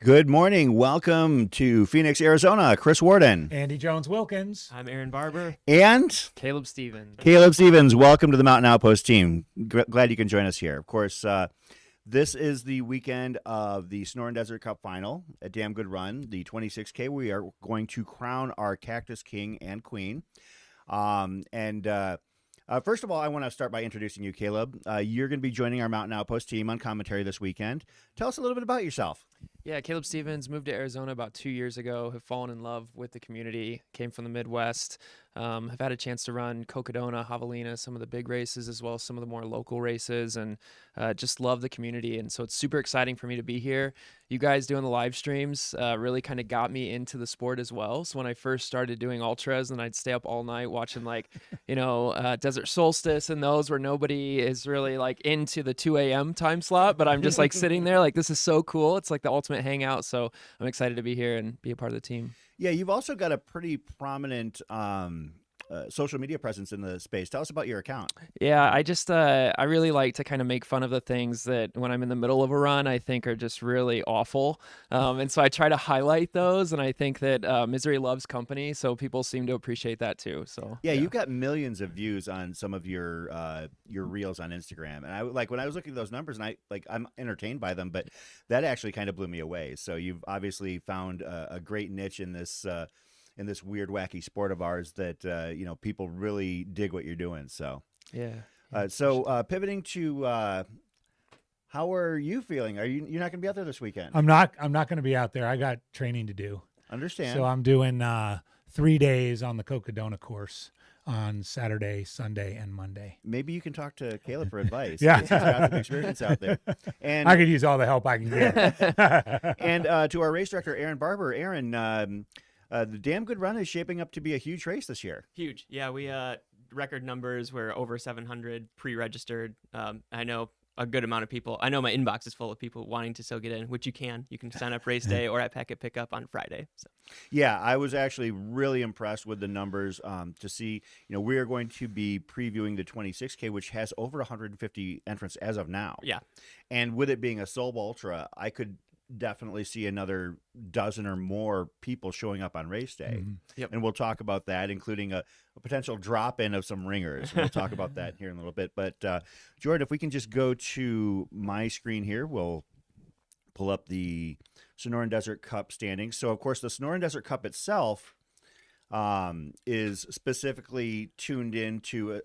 Good morning. Welcome to Phoenix, Arizona. Chris Worden. Andy Jones-Wilkins. I'm Aaron Barber. And Caleb Stevens. Kaleb Stevens. Welcome to the Mountain Outpost team. Glad you can join us here. Of course, this is the weekend of the Sonoran Desert Cup final, a damn good run, the 26K. We are going to crown our Cactus King and Queen. First of all, I want to start by introducing you, Kaleb. You're going to be joining our Mountain Outpost team on commentary this weekend. Tell us a little bit about yourself. Yeah, Caleb Stevens moved to Arizona about 2 years ago, have fallen in love with the community, came from the Midwest, have had a chance to run Cocodona, Javelina, some of the big races, as well as some of the more local races, and just love the community. And so it's super exciting for me to be here. You guys doing the live streams really kind of got me into the sport as well. So when I first started doing ultras, and I'd stay up all night watching Desert Solstice and those where nobody is really like into the 2 a.m. time slot, but I'm just like sitting there like, this is so cool. It's like the ultimate hangout. So I'm excited to be here and be a part of the team. Yeah, you've also got a pretty prominent social media presence in the space. Tell us about your account. Yeah, I really like to kind of make fun of the things that when I'm in the middle of a run, I think are just really awful. And so I try to highlight those. And I think that misery loves company. So people seem to appreciate that too. So yeah, you've got millions of views on some of your reels on Instagram. And when I was looking at those numbers, and I'm entertained by them, but that actually kind of blew me away. So you've obviously found a great niche in this weird, wacky sport of ours that, people really dig what you're doing. So, yeah. Pivoting to, how are you feeling? You're not going to be out there this weekend? I'm not going to be out there. I got training to do. Understand. So I'm doing 3 days on the Cocodona course on Saturday, Sunday, and Monday. Maybe you can talk to Kaleb for advice. Yeah. He's got some experience out there. And I could use all the help I can get. And to our race director, Aaron Barber. Aaron, the Damn Good Run is shaping up to be a huge race this year. Huge. Yeah, we record numbers. We're over 700 pre-registered. I know a good amount of people. I know my inbox is full of people wanting to still get in, which you can. You can sign up race day or at packet pickup on Friday. So. Yeah, I was actually really impressed with the numbers to see, we are going to be previewing the 26K, which has over 150 entrants as of now. Yeah. And with it being a Soul Ultra, I could definitely see another dozen or more people showing up on race day. Mm-hmm. Yep. And we'll talk about that, including a potential drop-in of some ringers. We'll talk about that here in a little bit. But, Jordan, if we can just go to my screen here, we'll pull up the Sonoran Desert Cup standings. So, of course, the Sonoran Desert Cup itself is specifically tuned in to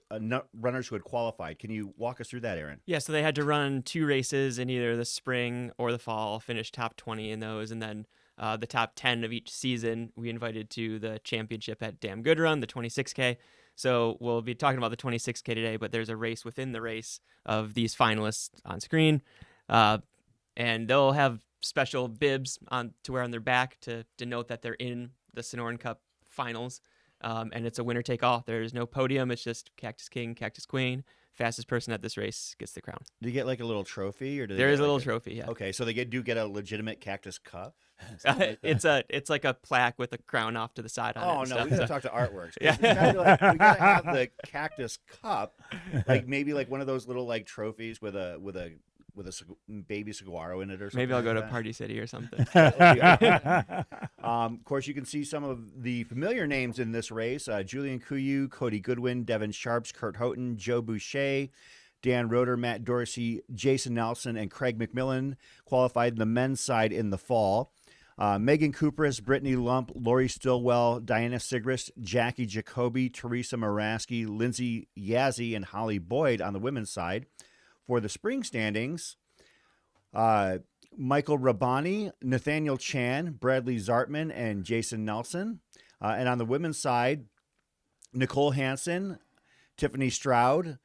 runners who had qualified. Can you walk us through that, Aaron? Yeah, so they had to run 2 races in either the spring or the fall, finish top 20 in those, and then the top 10 of each season we invited to the championship at Damn Good Run, the 26K. So we'll be talking about the 26K today, but there's a race within the race of these finalists on screen. And they'll have special bibs to wear on their back to denote that they're in the Sonoran Cup finals. And it's a winner take all. There's no podium. It's just Cactus King, Cactus Queen. Fastest person at this race gets the crown. Do you get like a little trophy, or there is a little trophy? Yeah. Okay, so they do get a legitimate Cactus Cup. It's like a plaque with a crown off to the side on it. Oh and no, stuff, we gotta so. talk to Artworks. Yeah. We gotta have the Cactus Cup, like maybe like one of those little like trophies with a baby saguaro in it or something. Maybe I'll go like to that. Party City or something. Of course, you can see some of the familiar names in this race: Julian Kuyu, Cody Goodwin, Devin Sharps, Kurt Houghton, Joe Boucher, Dan Roeder, Matt Dorsey, Jason Nelson, and Craig McMillan qualified in the men's side in the fall. Megan Kupris, Brittany Lump, Lori Stillwell, Diana Sigrist, Jackie Jacoby, Teresa Maraski, Lindsay Yazzie, and Holly Boyd on the women's side. For the spring standings, Michael Rabani, Nathaniel Chan, Bradley Zartman, and Jason Nelson. And on the women's side, Nicole Hansen, Tiffany Stroud,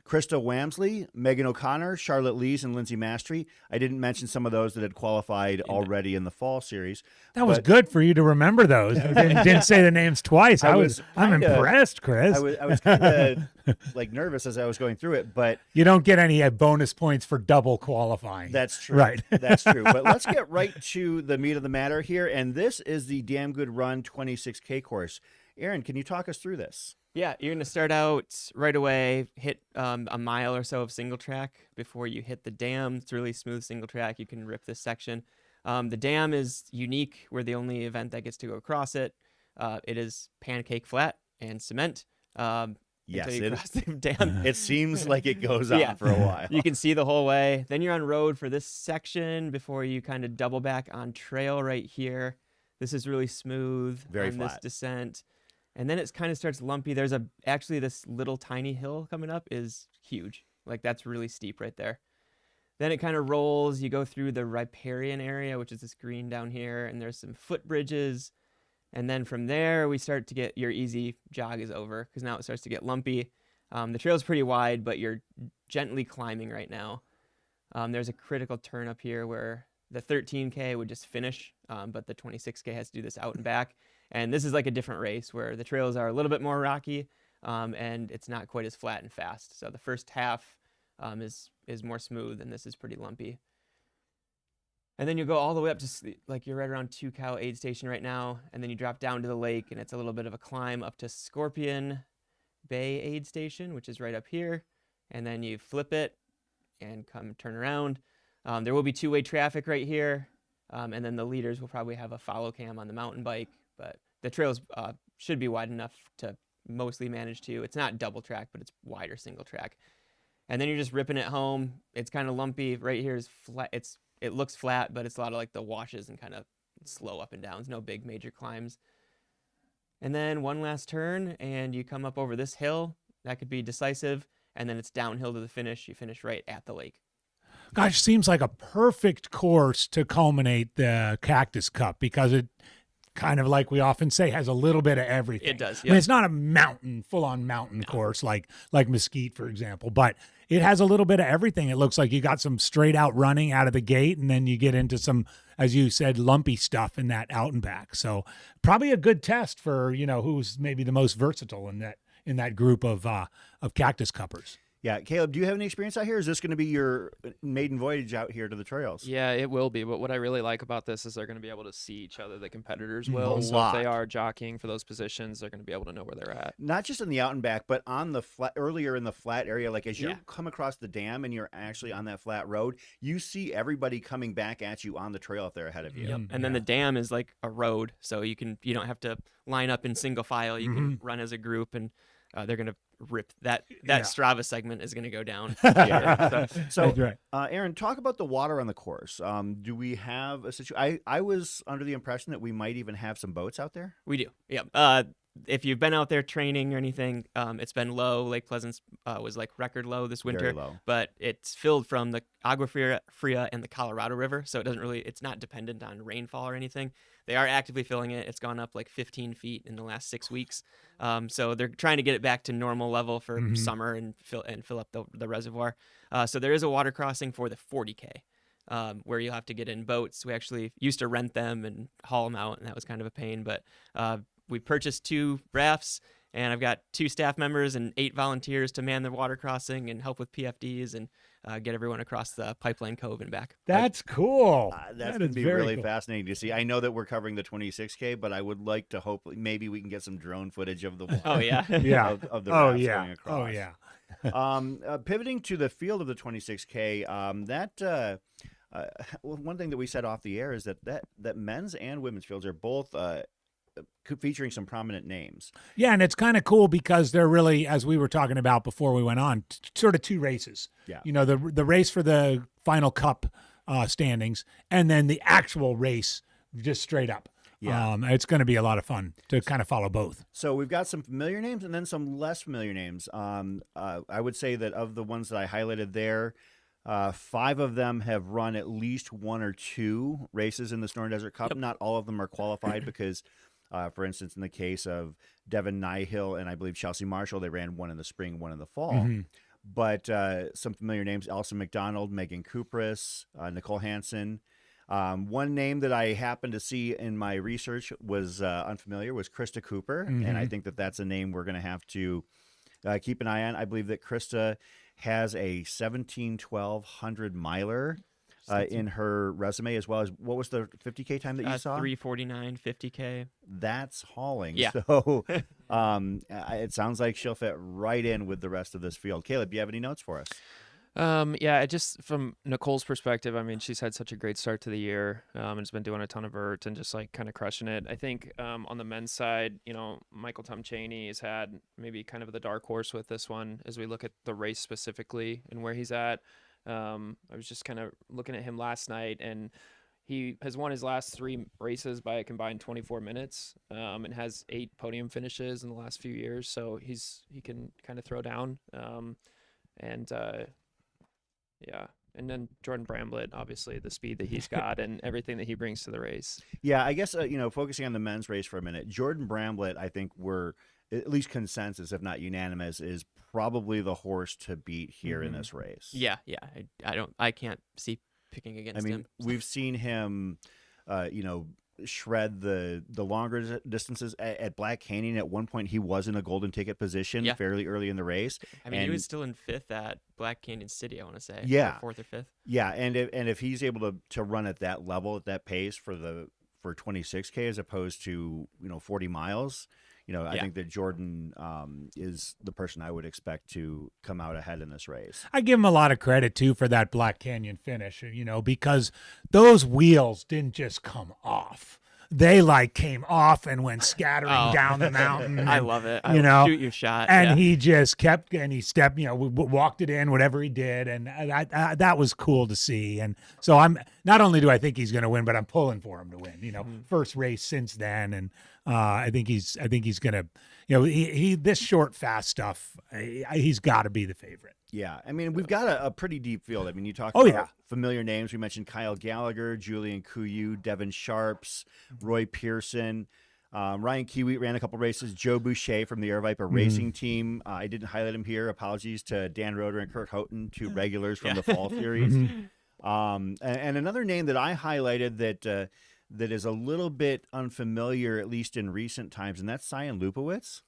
Krista Wamsley, Megan O'Connor, Charlotte Lees, and Lindsay Mastery. I didn't mention some of those that had qualified already in the fall series. That was good for you to remember those. Didn't say the names twice. I'm impressed, Chris. I was kind of like nervous as I was going through it, but you don't get any bonus points for double qualifying. That's true. Right. That's true. But let's get right to the meat of the matter here, and this is the Damn Good Run 26K course. Aaron, can you talk us through this? Yeah, you're going to start out right away, hit a mile or so of single track before you hit the dam. It's really smooth single track. You can rip this section. The dam is unique. We're the only event that gets to go across it. It is pancake flat and cement. Yes, until you cross the dam. it seems like it goes on for a while. You can see the whole way. Then you're on road for this section before you kind of double back on trail right here. This is really smooth Very on this flat. descent. And then it kind of starts lumpy. There's actually this little tiny hill coming up is huge. Like that's really steep right there. Then it kind of rolls. You go through the riparian area, which is this green down here, and there's some footbridges. And then from there, we start to get your easy jog is over because now it starts to get lumpy. The trail's pretty wide, but you're gently climbing right now. There's a critical turn up here where the 13K would just finish, but the 26K has to do this out and back. And this is like a different race where the trails are a little bit more rocky, and it's not quite as flat and fast. So the first half is more smooth, and this is pretty lumpy. And then you go all the way up to, like, you're right around 2 Cow aid station right now, and then you drop down to the lake, and it's a little bit of a climb up to Scorpion Bay aid station, which is right up here. And then you flip it and turn around. There will be two-way traffic right here, and then the leaders will probably have a follow cam on the mountain bike, but the trails should be wide enough to mostly manage to. It's not double track, but it's wider single track. And then you're just ripping it home. It's kind of lumpy. Right here is flat. It looks flat, but it's a lot of like the washes and kind of slow up and downs. No big major climbs. And then one last turn, and you come up over this hill. That could be decisive. And then it's downhill to the finish. You finish right at the lake. Gosh, seems like a perfect course to culminate the Cactus Cup because it kind of, like we often say, has a little bit of everything. It does. I mean, it's not a full-on mountain course like Mesquite, for example, but it has a little bit of everything. It looks like you got some straight out running out of the gate, and then you get into some, as you said, lumpy stuff in that out and back. So probably a good test for, who's maybe the most versatile in that group of Cactus Cuppers. Yeah, Kaleb, do you have any experience out here? Is this going to be your maiden voyage out here to the trails? Yeah, it will be. But what I really like about this is they're going to be able to see each other. The competitors will. A So lot. if they are jockeying for those positions, they're going to be able to know where they're at. Not just in the out and back, but on the flat, earlier in the flat area, like as you Yeah. come across the dam and you're actually on that flat road, you see everybody coming back at you on the trail if they're ahead of you. Yep. And then the dam is like a road, so you don't have to line up in single file. You can run as a group, and they're going to rip that Strava segment is going to go down. So, That's right. Aaron, talk about the water on the course. Do we have a situation? I was under the impression that we might even have some boats out there. We do. Yeah. If you've been out there training or anything, it's been low. Lake Pleasance was like record low this winter, Very low. but it's filled from the Agua Fria and the Colorado River, so it's not dependent on rainfall or anything. They are actively filling it. It's gone up like 15 feet in the last 6 weeks. So they're trying to get it back to normal level for summer and fill up the reservoir. So there is a water crossing for the 40K. Where you'll have to get in boats. We actually used to rent them and haul them out, and that was kind of a pain. But we purchased 2 rafts, and I've got 2 staff members and 8 volunteers to man the water crossing and help with PFDs and get everyone across the Pipeline Cove and back. That's cool. That's That going is to be very really cool. fascinating to see. I know that we're covering the 26K, but I would like to hope maybe we can get some drone footage of the water. Oh, yeah. Yeah. of the Oh rafts yeah. going across. Oh yeah. Pivoting to the field of the 26K, one thing that we said off the air is that men's and women's fields are both featuring some prominent names. Yeah, and it's kind of cool because they're really, as we were talking about before we went on, sort of 2 races. Yeah. The race for the final cup standings, and then the actual race just straight up. Yeah. It's going to be a lot of fun to kind of follow both. So we've got some familiar names and then some less familiar names. I would say that of the ones that I highlighted there, 5 of them have run at least 1 or 2 races in the Sonoran Desert Cup. Yep. Not all of them are qualified because, for instance, in the case of Devin Nyhill and I believe Chelsea Marshall, they ran 1 in the spring, 1 in the fall. Mm-hmm. But some familiar names: Elsa McDonald, Megan Kupris, Nicole Hansen. One name that I happened to see in my research was unfamiliar was Krista Cooper, and I think that that's a name we're going to have to keep an eye on. I believe that Krista has a 17-1200 miler in her resume, as well as what was the 50K time that you saw? 3:49, 50K. That's hauling. Yeah. So it sounds like she'll fit right in with the rest of this field. Kaleb, do you have any notes for us? Yeah, just from Nicole's perspective, I mean, she's had such a great start to the year, and has been doing a ton of vert and just like kind of crushing it. I think on the men's side, Michael Tom Cheney has had maybe kind of the dark horse with this one as we look at the race specifically and where he's at. I was just kind of looking at him last night, and he has won his last 3 races by a combined 24 minutes, and has 8 podium finishes in the last few years. So he can kind of throw down, and yeah. And then Jordan Bramblett, obviously the speed that he's got and everything that he brings to the race. Yeah, I guess, focusing on the men's race for a minute, Jordan Bramblett, I think we're at least consensus, if not unanimous, is probably the horse to beat here in this race. Yeah. I can't see picking against him. We've seen him, shred the longer distances at Black Canyon. At one point, he was in a golden ticket position fairly early in the race. He was still in 5th at Black Canyon City, I want to say. Yeah. 4th or 5th. Yeah, and if he's able to run at that level, at that pace for 26K as opposed to 40 miles, I think that Jordan is the person I would expect to come out ahead in this race. I give him a lot of credit too for that Black Canyon finish, because those wheels didn't just come off. They came off and went scattering down the mountain. I love it. Shoot your shot. And he just kept, and he stepped, walked it in, whatever he did. And that was cool to see. And so not only do I think he's going to win, but I'm pulling for him to win, first race since then. And I think he's going to, this short, fast stuff, he's got to be the favorite. Yeah, we've got a pretty deep field. You talk about familiar names. We mentioned Kyle Gallagher, Julian Couillou, Devin Sharps, Roy Pearson. Ryan Kiewit ran a couple races. Joe Boucher from the Aravaipa Racing Team. I didn't highlight him here. Apologies to Dan Roeder and Kurt Houghton, 2 regulars from the fall series. And another name that I highlighted that is a little bit unfamiliar, at least in recent times, and that's Cyan Lupowitz.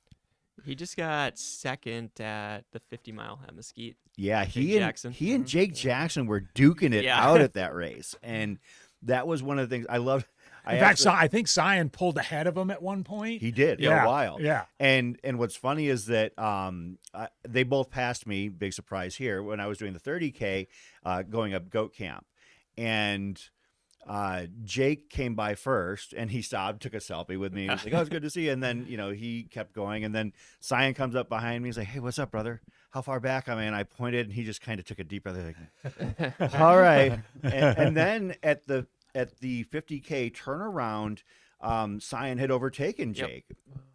He just got 2nd at the 50-mile at Mesquite. Yeah, he and Jake Jackson were duking it out at that race, and that was one of the things I loved. In fact, I think Cyan pulled ahead of him at one point. He did for a while. Yeah. And what's funny is that they both passed me, big surprise here, when I was doing the 30K going up Goat Camp. And Jake came by first, and he stopped, took a selfie with me. He was like, "Oh, it's good to see you." And then, he kept going. And then Cyan comes up behind me. He's like, "Hey, what's up, brother? How far back am I?" And I pointed, and he just kind of took a deep breath. Like, all right. And then at the 50K turnaround, Cyan had overtaken Jake.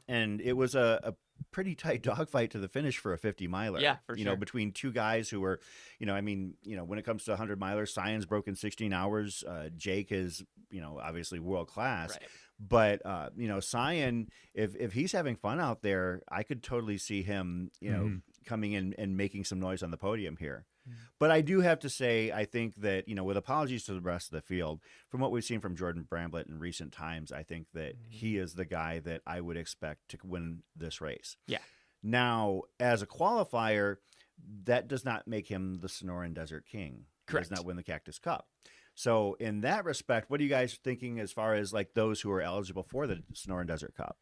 And it was a pretty tight dogfight to the finish for a 50-miler. Yeah, for sure. Between 2 guys who were, when it comes to 100-milers, Cyan's broken 16 hours. Jake is, obviously world class. Right. But, Cyan, if he's having fun out there, I could totally see him, coming in and making some noise on the podium here. But I do have to say, I think that, with apologies to the rest of the field, from what we've seen from Jordan Bramblett in recent times, I think that he is the guy that I would expect to win this race. Yeah. Now, as a qualifier, that does not make him the Sonoran Desert King. Correct. He does not win the Cactus Cup. So in that respect, what are you guys thinking as far as those who are eligible for the Sonoran Desert Cup?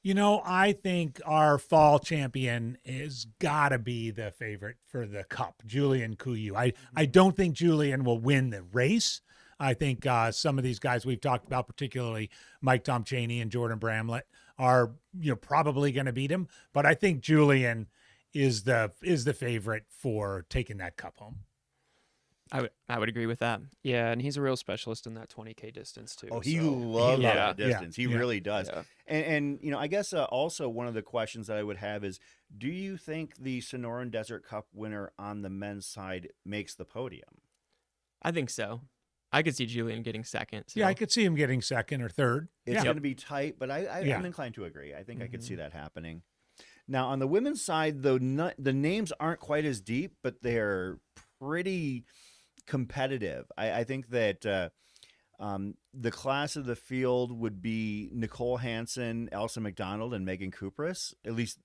I think our fall champion is got to be the favorite for the Cup, Julian Couillou. I don't think Julian will win the race. I think some of these guys we've talked about, particularly Mike Tom Cheney and Jordan Bramblett, are probably going to beat him. But I think Julian is the favorite for taking that Cup home. I would agree with that. Yeah, and he's a real specialist in that 20K distance too. Oh, he loves that distance. Yeah. He really does. Yeah. And I guess also one of the questions that I would have is, do you think the Sonoran Desert Cup winner on the men's side makes the podium? I think so. I could see Julian getting 2nd. So. Yeah, I could see him getting 2nd or 3rd. It's going to be tight, but I'm inclined to agree. I think I could see that happening. Now, on the women's side, though, the names aren't quite as deep, but they're pretty competitive. I think that the class of the field would be Nicole Hansen, Elsa McDonald, and Megan Kupras. At least,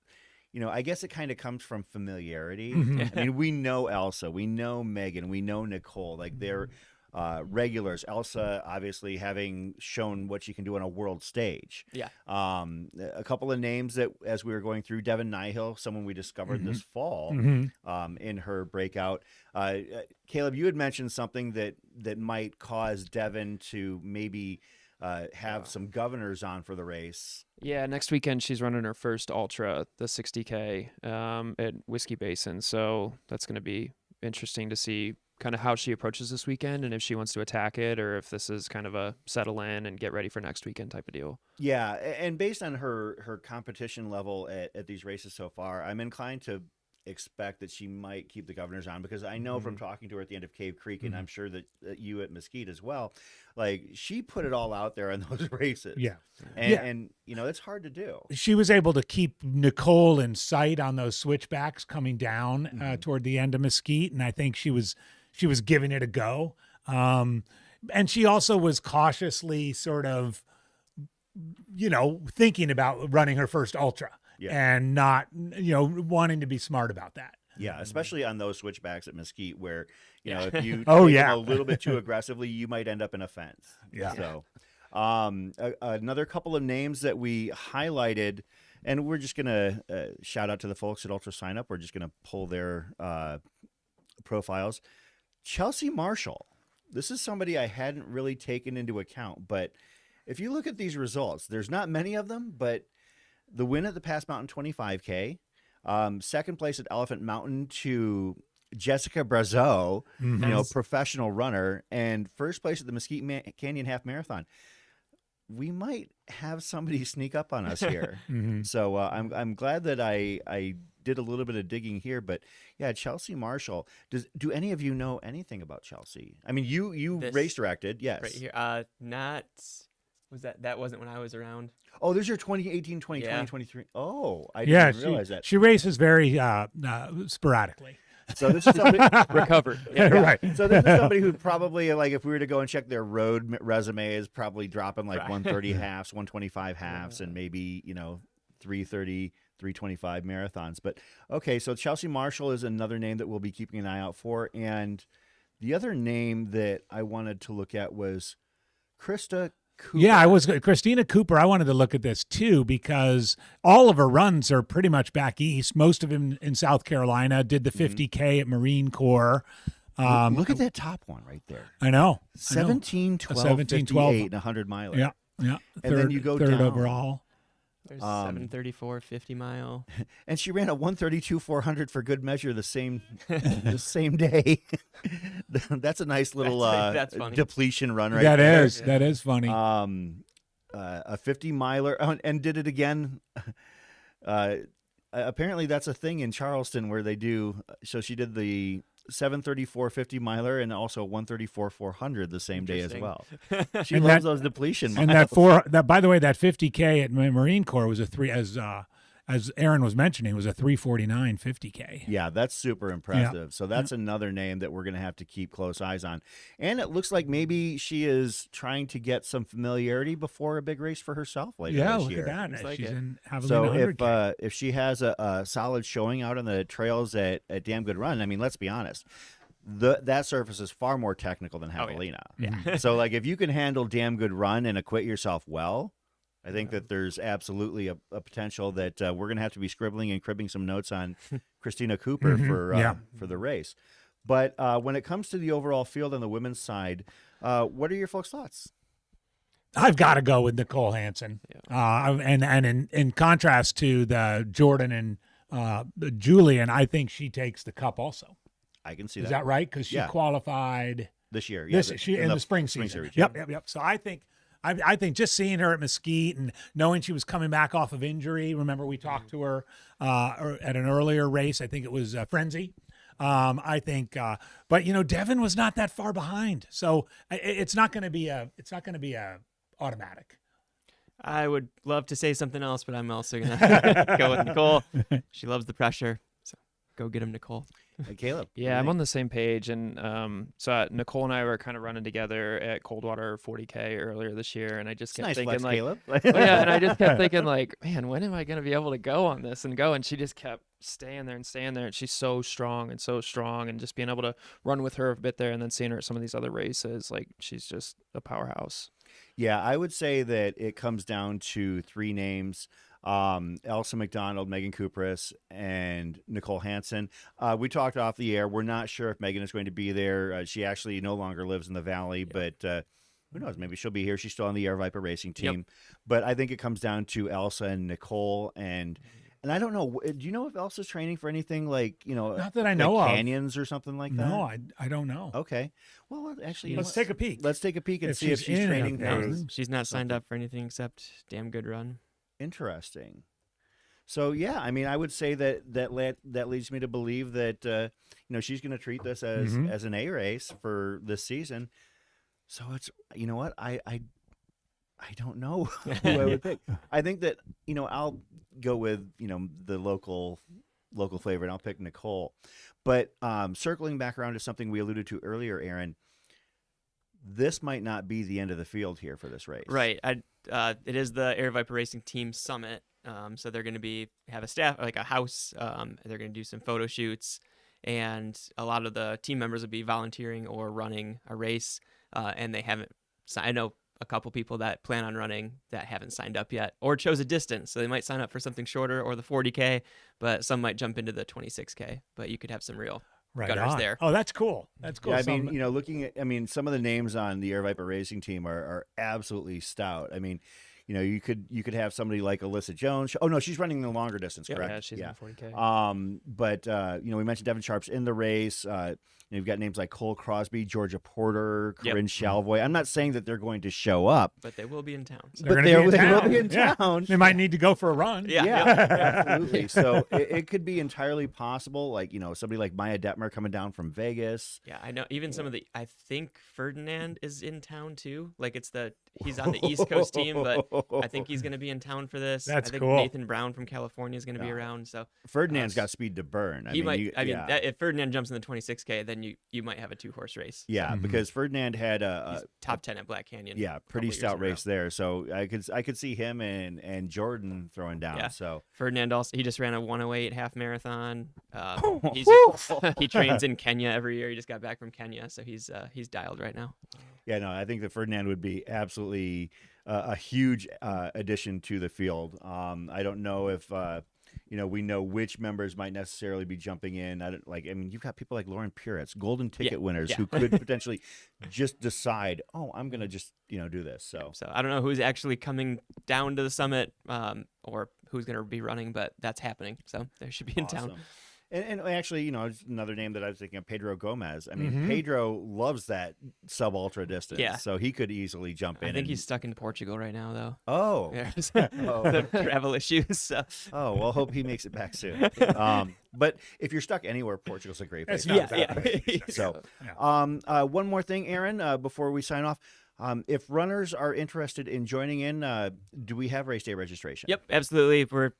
I guess it kind of comes from familiarity. We know Elsa, we know Megan, we know Nicole. They're regulars. Elsa, obviously, having shown what she can do on a world stage. Yeah. A couple of names that, as we were going through, Devin Nihill, someone we discovered this fall in her breakout. Kaleb, you had mentioned something that might cause Devin to maybe have some governors on for the race. Yeah, next weekend she's running her first ultra, the 60K at Whiskey Basin. So that's going to be interesting to see kind of how she approaches this weekend and if she wants to attack it or if this is kind of a settle in and get ready for next weekend type of deal. Yeah, and based on her competition level at these races so far, I'm inclined to expect that she might keep the governors on, because I know from talking to her at the end of Cave Creek, and I'm sure that you at Mesquite as well, like she put it all out there in those races. Yeah. And you know, it's hard to do. She was able to keep Nicole in sight on those switchbacks coming down toward the end of Mesquite, and I think she was giving it a go. And she also was cautiously sort of, thinking about running her first ultra. Yeah. And not, wanting to be smart about that. Yeah, especially on those switchbacks at Mesquite where, if you take them a little bit too aggressively, you might end up in a fence. Yeah. So another couple of names that we highlighted, and we're just going to shout out to the folks at Ultra Sign Up. We're just going to pull their profiles. Chelsea Marshall. This is somebody I hadn't really taken into account, but if you look at these results, there's not many of them, but the win at the Pass Mountain 25K, second place at Elephant Mountain to Jessica Brazeau, professional runner, and first place at the Mesquite Canyon Half Marathon. We might have somebody sneak up on us here. So I'm glad that I did a little bit of digging here, but yeah, Chelsea Marshall. Do any of you know anything about Chelsea? I mean, you race directed, yes. Right here. That wasn't when I was around. Oh, there's your 2018, 2020, 23. Oh, I didn't realize that. She races very sporadically. So this is somebody recovered. Yeah. Right. So this is somebody who probably, like, if we were to go and check their road resume, is probably dropping like 130 halves, 125 halves, and maybe 330, 325 marathons. But okay, so Chelsea Marshall is another name that we'll be keeping an eye out for, and the other name that I wanted to look at was Krista Cooper. Yeah, Christina Cooper. I wanted to look at this too because all of her runs are pretty much back east. Most of them in South Carolina. Did the 50K at Marine Corps. Look at that top one right there. I know. 17, 12, 58, and 100 miler. Yeah. And then you go third down. overall. There's 7:34 50 mile. And she ran a 1:32 400 for good measure the same day. That's a nice little that's funny. depletion run right that there. That is funny. A 50 miler and did it again. Apparently that's a thing in Charleston where they do. So she did the 7:34 50 miler and also 1:34 400 the same day as well. She loves those depletion miles. And that by the way, that 50K at Marine Corps was a three, as Aaron was mentioning, was a 3:49 50K. Yeah, that's super impressive. Yeah. So that's another name that we're going to have to keep close eyes on. And it looks like maybe she is trying to get some familiarity before a big race for herself later this year. Yeah, look at that. Like She's in Javelina So 100K. if she has a solid showing out on the trails at Damn Good Run, I mean, let's be honest. That surface is far more technical than Javelina. Yeah. So, like, if you can handle Damn Good Run and acquit yourself well, I think that there's absolutely a potential that we're going to have to be scribbling and cribbing some notes on Christina Cooper for the race. But when it comes to the overall field on the women's side, what are your folks' thoughts? I've got to go with Nicole Hansen. And in contrast to the Jordan and Julian, I think she takes the cup also. I can see Is that right? Because she qualified this year. in the spring season. Series, Yep. So I think just seeing her at Mesquite and knowing she was coming back off of injury. Remember, we talked to her at an earlier race. I think it was Frenzy. I think, but Devin was not that far behind, so it's not going to be a automatic. I would love to say something else, but I'm also gonna go with Nicole. She loves the pressure, so go get him, Nicole. Caleb. Yeah, I'm on the same page, and Nicole and I were kind of running together at Coldwater 40K earlier this year, and I just kept Nice thinking flex, like, Caleb. yeah, and I just kept thinking like, man, when am I gonna be able to go on this and go? And she just kept staying there, and she's so strong, and just being able to run with her a bit there, and then seeing her at some of these other races, like she's just a powerhouse. Yeah, I would say that it comes down to three names. Elsa McDonald, Megan Kupris, and Nicole Hansen. We talked off the air. We're not sure if Megan is going to be there. She actually no longer lives in the Valley, but who knows? Maybe she'll be here. She's still on the Aravaipa racing team. But I think it comes down to Elsa and Nicole. And I don't know. Do you know if Elsa's training for anything like, Not that I know of. canyons or something like that? No, I don't know. Okay. Well, actually, Let's take a peek. Let's take a peek and If see if she's she's in training a for phase. She's not signed up for anything except Damn Good Run. Interesting. So yeah, I mean, I would say that leads me to believe that she's going to treat this as an A race for this season. So it's what I don't know who I would pick. I think that I'll go with the local flavor, and I'll pick Nicole. But circling back around to something we alluded to earlier, Aaron, this might not be the end of the field here for this race. Right. It is the Aravaipa Racing Team Summit. So they're going to have a staff, like a house. They're going to do some photo shoots, and a lot of the team members will be volunteering or running a race. And they haven't. I know a couple people that plan on running that haven't signed up yet, or chose a distance. So they might sign up for something shorter or the 40K, but some might jump into the 26K. But you could have some real gunners there. Oh, that's cool. That's cool. Yeah, I mean, looking at, some of the names on the Aravaipa Racing team are absolutely stout. I mean, you could have somebody like Alyssa Jones. Oh no, she's running the longer distance, correct? Yeah, she's in the 40K. But we mentioned Devin Sharp's in the race. You've got names like Cole Crosby, Georgia Porter, Corinne Shalvoy. I'm not saying that they're going to show up, but they will be in town. So but they will be in town. They might need to go for a run. Yeah, absolutely. So it could be entirely possible, like somebody like Maya Detmer coming down from Vegas. Yeah, I know. Even some of I think Ferdinand is in town too. Like he's on the East Coast team, but I think he's going to be in town for this. That's I think cool. Nathan Brown from California is going to be around. So Ferdinand's got speed to burn. If Ferdinand jumps in the 26K, then you might have a 2-horse race. Yeah, because Ferdinand had He's top 10 at Black Canyon. Yeah, pretty stout race there. So I could see him and Jordan throwing down. Yeah. So Ferdinand he just ran a 1:08 half marathon. He trains in Kenya every year. He just got back from Kenya, so he's dialed right now. Yeah, no, I think that Ferdinand would be absolutely a huge addition to the field. I don't know if we know which members might necessarily be jumping in. You've got people like Lauren Puretz, golden ticket winners, who could potentially just decide, I'm going to just do this. So I don't know who's actually coming down to the summit or who's going to be running, but that's happening. So they should be in town. And actually, another name that I was thinking of, Pedro Gomez. I mean, Pedro loves that sub-ultra distance, so he could easily jump in. I think he's stuck in Portugal right now, though. Oh. There's the travel issues. So. Oh, well, hope he makes it back soon. But if you're stuck anywhere, Portugal's a great place. So, one more thing, Aaron, before we sign off. If runners are interested in joining in, do we have race day registration? Yep, absolutely. We're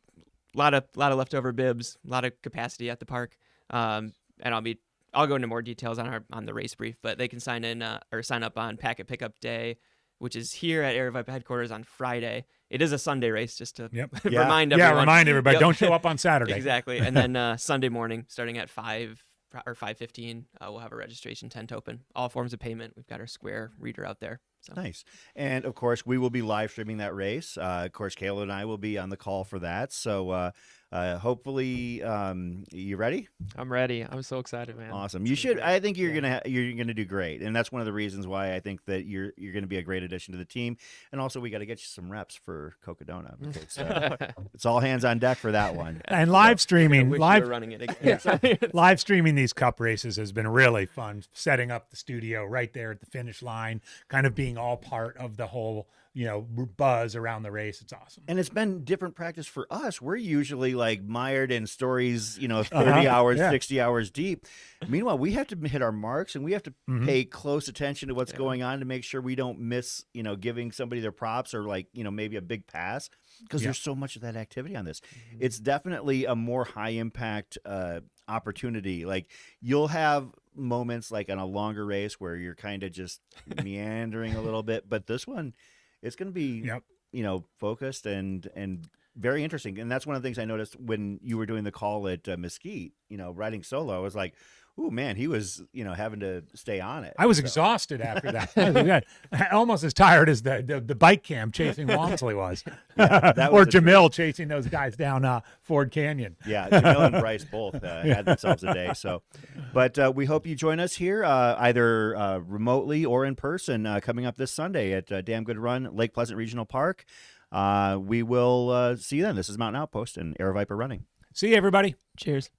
a lot of leftover bibs, a lot of capacity at the park, and I'll go into more details on the race brief, but they can sign in or sign up on Packet Pickup Day, which is here at Aravaipa headquarters on Friday. It is a Sunday race, just to remind everyone. Yeah, remind everybody. Don't show up on Saturday. Exactly, and then Sunday morning, starting at 5 or 5:15, we'll have a registration tent open. All forms of payment. We've got our Square reader out there. So. Nice. And, of course, we will be live streaming that race. Of course, Kaleb and I will be on the call for that. So hopefully, you ready? I'm ready. I'm so excited, man. Awesome. You should. I think you're gonna do great, and that's one of the reasons why I think that you're gonna be a great addition to the team. And also, we got to get you some reps for Cocodona because it's all hands on deck for that one. And live streaming, running it again. live streaming these cup races has been really fun. Setting up the studio right there at the finish line, kind of being all part of the whole buzz around the race. It's awesome. And it's been different practice for us. We're usually like mired in stories, 30 hours, 60 hours deep. Meanwhile, we have to hit our marks and we have to pay close attention to what's going on to make sure we don't miss, giving somebody their props or maybe a big pass because there's so much of that activity on this. It's definitely a more high impact opportunity. Like you'll have moments like on a longer race where you're kind of just meandering a little bit, but this one, it's going to be, focused and very interesting. And that's one of the things I noticed when you were doing the call at Mesquite, riding solo. I was like, oh man, he was, having to stay on it. I was exhausted after that. Almost as tired as the bike cam chasing Walmsley was. That or was Jamil chasing those guys down Ford Canyon. Yeah, Jamil and Bryce both had themselves a day. So, but we hope you join us here either remotely or in person coming up this Sunday at Damn Good Run, Lake Pleasant Regional Park. We will see you then. This is Mountain Outpost and Aravaipa Running. See you, everybody. Cheers.